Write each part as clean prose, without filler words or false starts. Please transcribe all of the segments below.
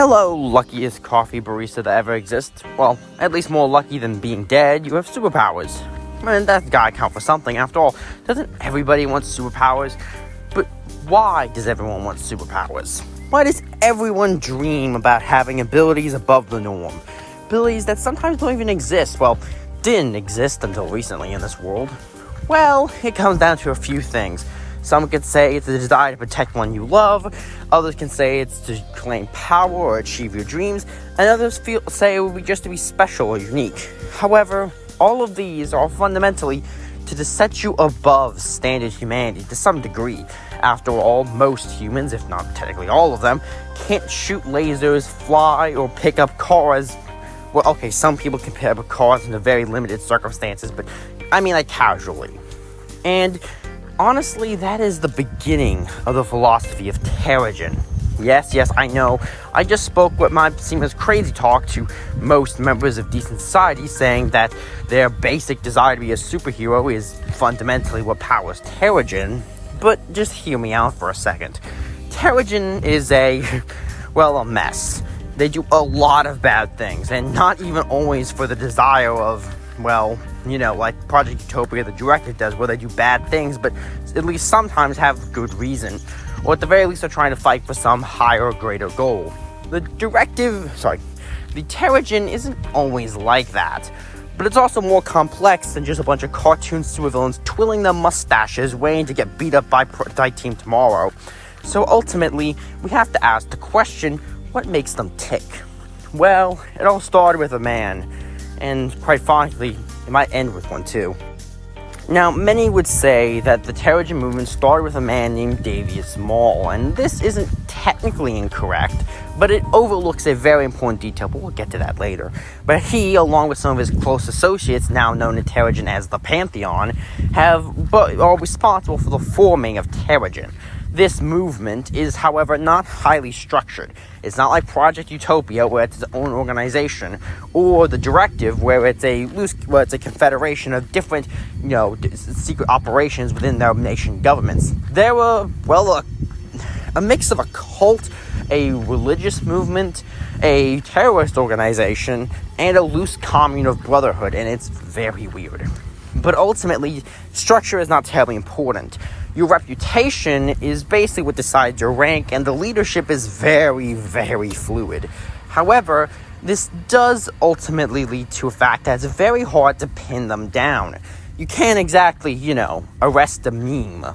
Hello, luckiest coffee barista that ever exists. Well, at least more lucky than being dead, you have superpowers. And that's gotta count for something. After all, doesn't everybody want superpowers? But why does everyone want superpowers? Why does everyone dream about having abilities above the norm? Abilities that sometimes don't even exist. Well, didn't exist until recently in this world. Well, it comes down to a few things. Some could say it's a desire to protect one you love. Others can say it's to claim power or achieve your dreams. And others say it would be just to be special or unique. However, all of these are fundamentally to set you above standard humanity to some degree. After all, most humans, if not technically all of them, can't shoot lasers, fly, or pick up cars. Well, okay, some people can pick up cars in very limited circumstances, but I mean like casually. And honestly, that is the beginning of the philosophy of Teragen. Yes, I know. I just spoke what might seem as crazy talk to most members of decent society, saying that their basic desire to be a superhero is fundamentally what powers Teragen. But just hear me out for a second. Teragen is a mess. They do a lot of bad things, and not even always for the desire of, like Project Utopia, the directive does, where they do bad things, but at least sometimes have good reason. Or at the very least are trying to fight for some higher or greater goal. The Teragen isn't always like that. But it's also more complex than just a bunch of cartoon supervillains twirling their mustaches waiting to get beat up by Team Tomorrow. So ultimately, we have to ask the question, what makes them tick? Well, it all started with a man. And quite frankly, it might end with one too. Now, many would say that the Teragen movement started with a man named Davius Mall, and this isn't technically incorrect, but it overlooks a very important detail, but we'll get to that later. But he, along with some of his close associates, now known in Teragen as the Pantheon, are responsible for the forming of Teragen. This movement is, however, not highly structured. It's not like Project Utopia, where it's its own organization, or the Directive, where it's a confederation of different, secret operations within their nation governments. There were, a mix of a cult, a religious movement, a terrorist organization, and a loose commune of brotherhood, and it's very weird. But ultimately, structure is not terribly important. Your reputation is basically what decides your rank, and the leadership is very, very fluid. However, this does ultimately lead to a fact that it's very hard to pin them down. You can't exactly, arrest a meme.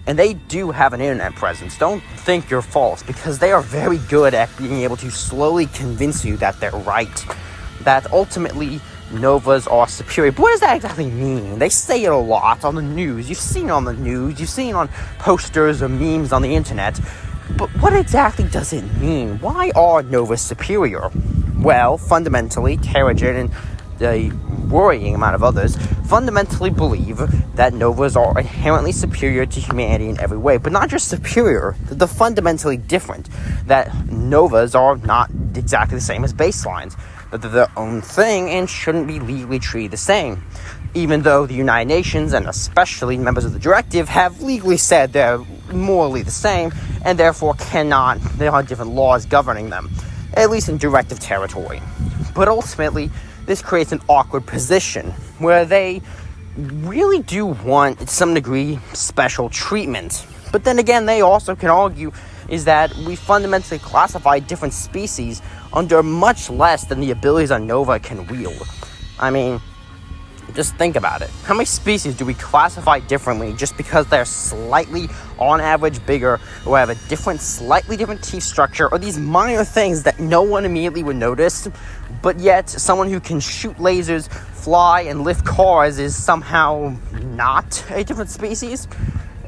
And they do have an internet presence. Don't think you're false, because they are very good at being able to slowly convince you that they're right. That ultimately Novas are superior. But what does that exactly mean? They say it a lot on the news. You've seen it on the news. You've seen it on posters or memes on the internet. But what exactly does it mean? Why are Novas superior? Well, fundamentally, Teragen and the worrying amount of others fundamentally believe that Novas are inherently superior to humanity in every way. But not just superior, they're fundamentally different. That Novas are not exactly the same as baselines. That they're their own thing and shouldn't be legally treated the same. Even though the United Nations, and especially members of the Directive, have legally said they're morally the same, and therefore there are different laws governing them, at least in Directive territory. But ultimately, this creates an awkward position, where they really do want, to some degree, special treatment. But then again, they also can argue is that we fundamentally classify different species under much less than the abilities a Nova can wield. I mean, just think about it. How many species do we classify differently just because they're slightly, on average, bigger, or have a slightly different teeth structure, or these minor things that no one immediately would notice, but yet someone who can shoot lasers, fly, and lift cars is somehow not a different species?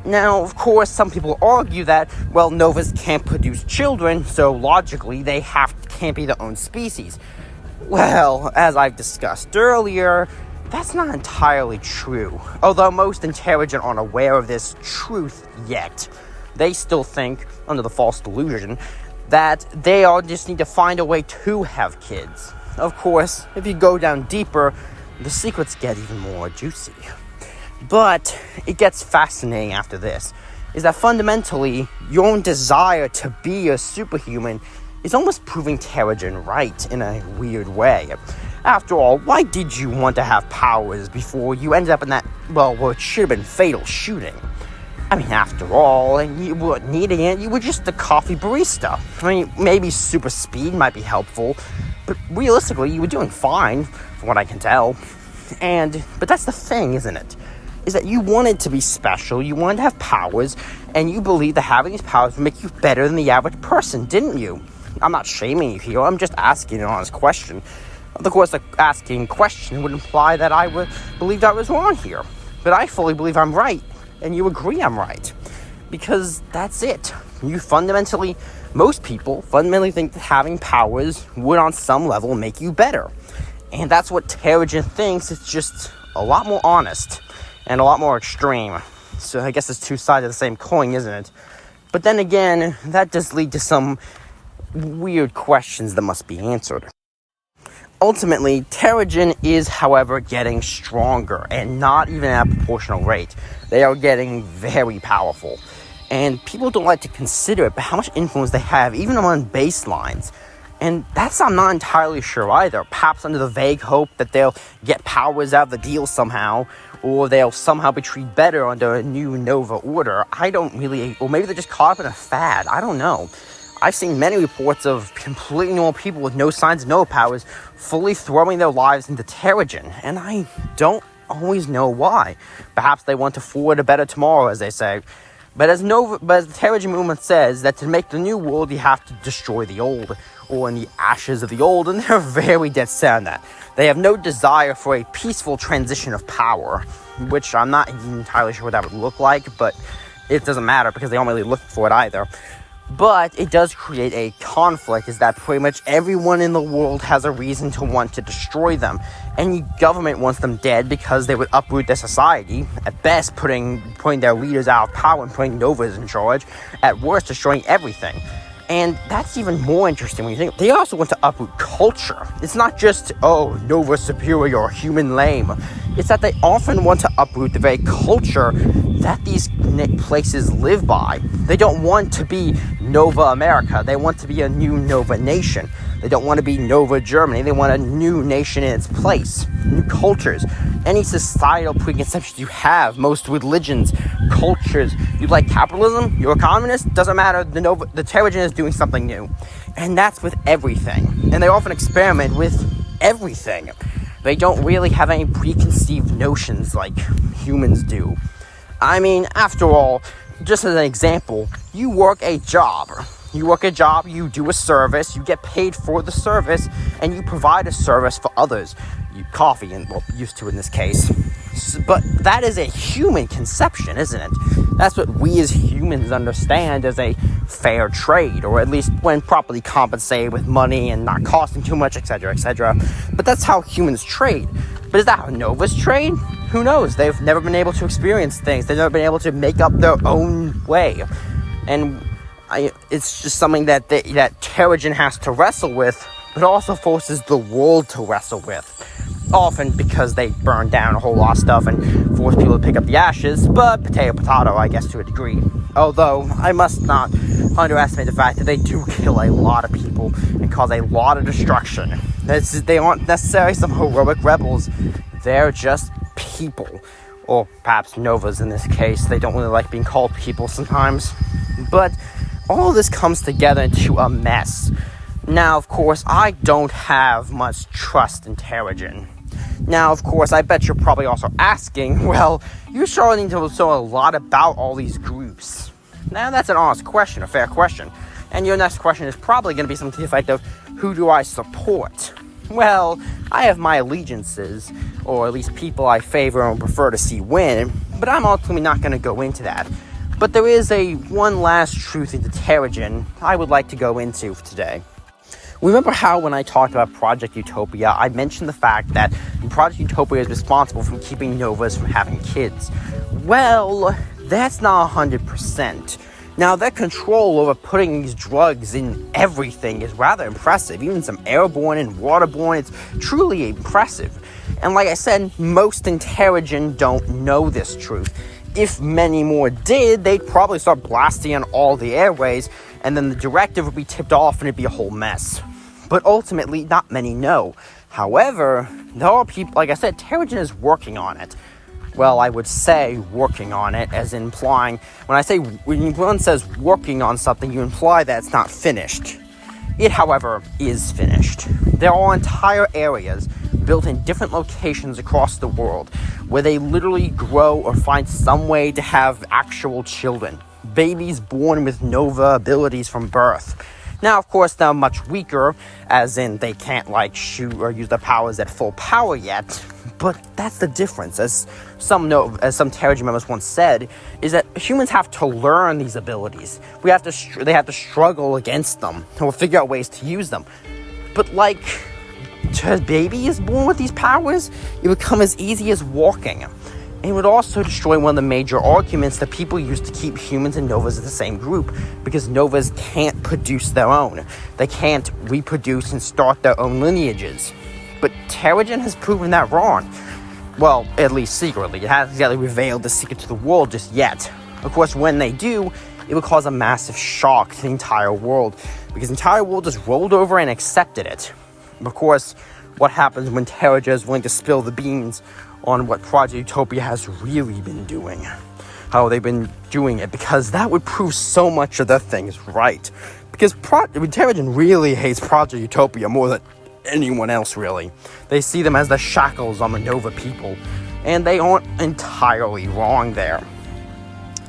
Now, of course, some people argue that, Novas can't produce children, so logically they can't be their own species. Well, as I've discussed earlier, that's not entirely true. Although most in Teragen aren't aware of this truth yet. They still think, under the false delusion, that they all just need to find a way to have kids. Of course, if you go down deeper, the secrets get even more juicy. But it gets fascinating after this, is that fundamentally, your own desire to be a superhuman is almost proving Teragen right in a weird way. After all, why did you want to have powers before you ended up in that, what should have been fatal shooting? I mean, after all, and you were needing it, you were just a coffee barista. I mean, maybe super speed might be helpful, but realistically, you were doing fine, from what I can tell. But that's the thing, isn't it? Is that you wanted to be special, you wanted to have powers, and you believed that having these powers would make you better than the average person, didn't you? I'm not shaming you here, I'm just asking an honest question. Of course, the asking question would imply that I believed I was wrong here. But I fully believe I'm right, and you agree I'm right. Because that's it. Most people fundamentally think that having powers would on some level make you better. And that's what Teragen thinks. It's just a lot more honest and a lot more extreme. So I guess it's two sides of the same coin, isn't it? But then again, that does lead to some weird questions that must be answered. Ultimately, Teragen is, however, getting stronger, and not even at a proportional rate. They are getting very powerful. And people don't like to consider it, but how much influence they have, even among baselines. And I'm not entirely sure either. Perhaps under the vague hope that they'll get powers out of the deal somehow, or they'll somehow be treated better under a new Nova order. Or maybe they're just caught up in a fad. I don't know. I've seen many reports of completely normal people with no signs of Nova powers fully throwing their lives into Teragen, and I don't always know why. Perhaps they want to forward a better tomorrow, as they say. But as the Teragen movement says, that to make the new world, you have to destroy the old, or in the ashes of the old, and they're very dead set on that. They have no desire for a peaceful transition of power, which I'm not entirely sure what that would look like, but it doesn't matter because they aren't really looking for it either. But it does create a conflict, is that pretty much everyone in the world has a reason to want to destroy them. Any government wants them dead because they would uproot their society, at best putting their leaders out of power and putting Novas in charge, at worst destroying everything. And that's even more interesting when you think. They also want to uproot culture. It's not just, Nova superior, human lame. It's that they often want to uproot the very culture that these places live by. They don't want to be Nova America. They want to be a new Nova nation. They don't want to be Nova Germany. They want a new nation in its place. New cultures. Any societal preconceptions you have, most religions, cultures. You like capitalism? You're a communist? Doesn't matter. The Teragen is doing something new. And that's with everything. And they often experiment with everything. They don't really have any preconceived notions like humans do. I mean, after all, just as an example, you work a job, you do a service, you get paid for the service, and you provide a service for others. Coffee, and used to in this case. But that is a human conception, isn't it? That's what we as humans understand as a fair trade, or at least when properly compensated with money and not costing too much, etc., etc. But that's how humans trade. But is that how Novas trade? Who knows? They've never been able to experience things. They've never been able to make up their own way. And it's just something that Teragen has to wrestle with, but also forces the world to wrestle with. Often because they burn down a whole lot of stuff and force people to pick up the ashes, but potato, I guess, to a degree. Although, I must not underestimate the fact that they do kill a lot of people and cause a lot of destruction. They aren't necessarily some heroic rebels. They're just people. Or perhaps Novas in this case. They don't really like being called people sometimes. But all of this comes together into a mess. Now, of course, I don't have much trust in Teragen. Now, of course, I bet you're probably also asking, well, you sure need to know a lot about all these groups. Now, that's an honest question, a fair question. And your next question is probably going to be something to the effect of, who do I support? Well, I have my allegiances, or at least people I favor and prefer to see win, but I'm ultimately not going to go into that. But there is one last truth into Teragen I would like to go into today. Remember how when I talked about Project Utopia, I mentioned the fact that Project Utopia is responsible for keeping Novas from having kids? Well, that's not 100%. Now, their control over putting these drugs in everything is rather impressive. Even some airborne and waterborne, it's truly impressive. And like I said, most in Teragen don't know this truth. If many more did, they'd probably start blasting on all the airways, and then the directive would be tipped off and it'd be a whole mess. But ultimately, not many know. However, there are people, like I said, Teragen is working on it. Well, I would say working on it, as implying, when one says working on something, you imply that it's not finished. It, however, is finished. There are entire areas built in different locations across the world where they literally grow or find some way to have actual children. Babies born with Nova abilities from birth. Now, of course, they're much weaker, as in they can't, shoot or use their powers at full power yet. But that's the difference, as some Teragen members once said, is that humans have to learn these abilities. They have to struggle against them, or figure out ways to use them. But to a baby is born with these powers, it would come as easy as walking. And it would also destroy one of the major arguments that people use to keep humans and Novas in the same group, because Novas can't produce their own. They can't reproduce and start their own lineages. But Teragen has proven that wrong. Well, at least secretly. It hasn't exactly revealed the secret to the world just yet. Of course, when they do, it would cause a massive shock to the entire world, because the entire world just rolled over and accepted it. Of course, what happens when Teragen is willing to spill the beans on what Project Utopia has really been doing, how they've been doing it, because that would prove so much of their things right. Because Teragen really hates Project Utopia more than anyone else, really. They see them as the shackles on the Nova people, and they aren't entirely wrong there.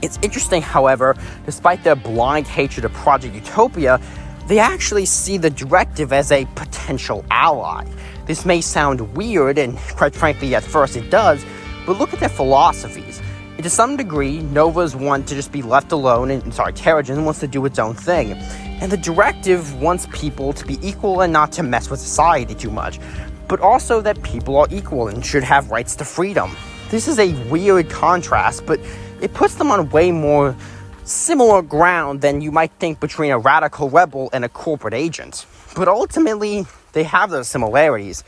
It's interesting, however, despite their blind hatred of Project Utopia, they actually see the directive as a potential ally. This may sound weird, and quite frankly, at first it does, but look at their philosophies. To some degree, Novas want to just be left alone, Teragen wants to do its own thing. And the directive wants people to be equal and not to mess with society too much, but also that people are equal and should have rights to freedom. This is a weird contrast, but it puts them on way more similar ground than you might think between a radical rebel and a corporate agent. But ultimately, they have those similarities,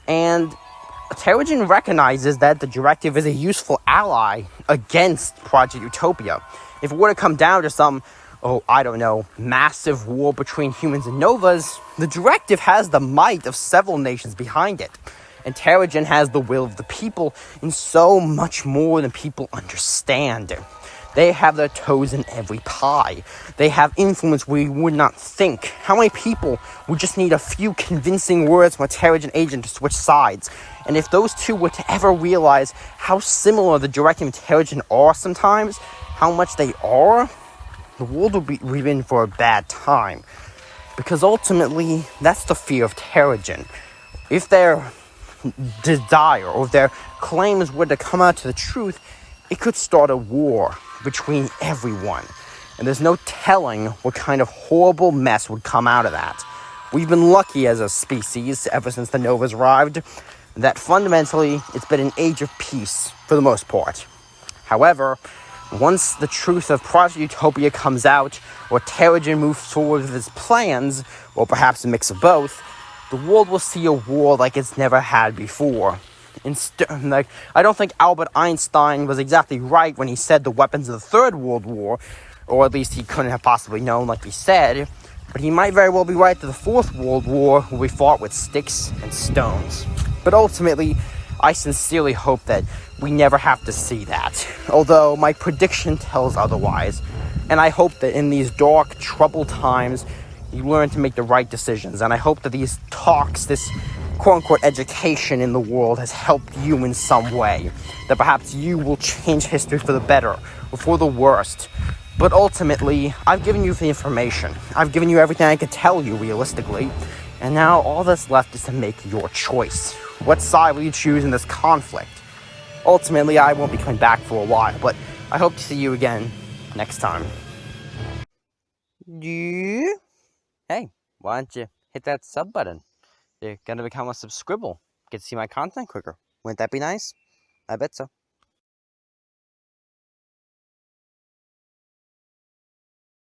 and Teragen recognizes that the directive is a useful ally against Project Utopia. If it were to come down to some, massive war between humans and Novas, the directive has the might of several nations behind it. And Teragen has the will of the people in so much more than people understand. They have their toes in every pie. They have influence where you would not think. How many people would just need a few convincing words from a Teragen agent to switch sides? And if those two were to ever realize how similar the directive and Teragen are sometimes, how much they are, the world would be in for a bad time. Because ultimately, that's the fear of Teragen. If their desire or their claims were to come out to the truth, it could start a war between everyone. And there's no telling what kind of horrible mess would come out of that. We've been lucky as a species ever since the Novas arrived, that fundamentally it's been an age of peace for the most part. However, once the truth of Project Utopia comes out, or Teragen moves forward with its plans, or perhaps a mix of both, the world will see a war like it's never had before. I don't think Albert Einstein was exactly right when he said the weapons of the Third World War, or at least he couldn't have possibly known like he said, but he might very well be right that the Fourth World War will be fought with sticks and stones. But ultimately, I sincerely hope that we never have to see that, although my prediction tells otherwise, and I hope that in these dark, troubled times, you learn to make the right decisions, and I hope that these talks, this quote-unquote education in the world has helped you in some way, that perhaps you will change history for the better or for the worst. But ultimately, I've given you the information. I've given you everything I could tell you realistically, and now all that's left is to make your choice. What side will you choose in this conflict? Ultimately, I won't be coming back for a while, but I hope to see you again next time. Yeah? Hey, why don't you hit that sub button? You're gonna become a subscriber. Get to see my content quicker. Wouldn't that be nice? I bet so.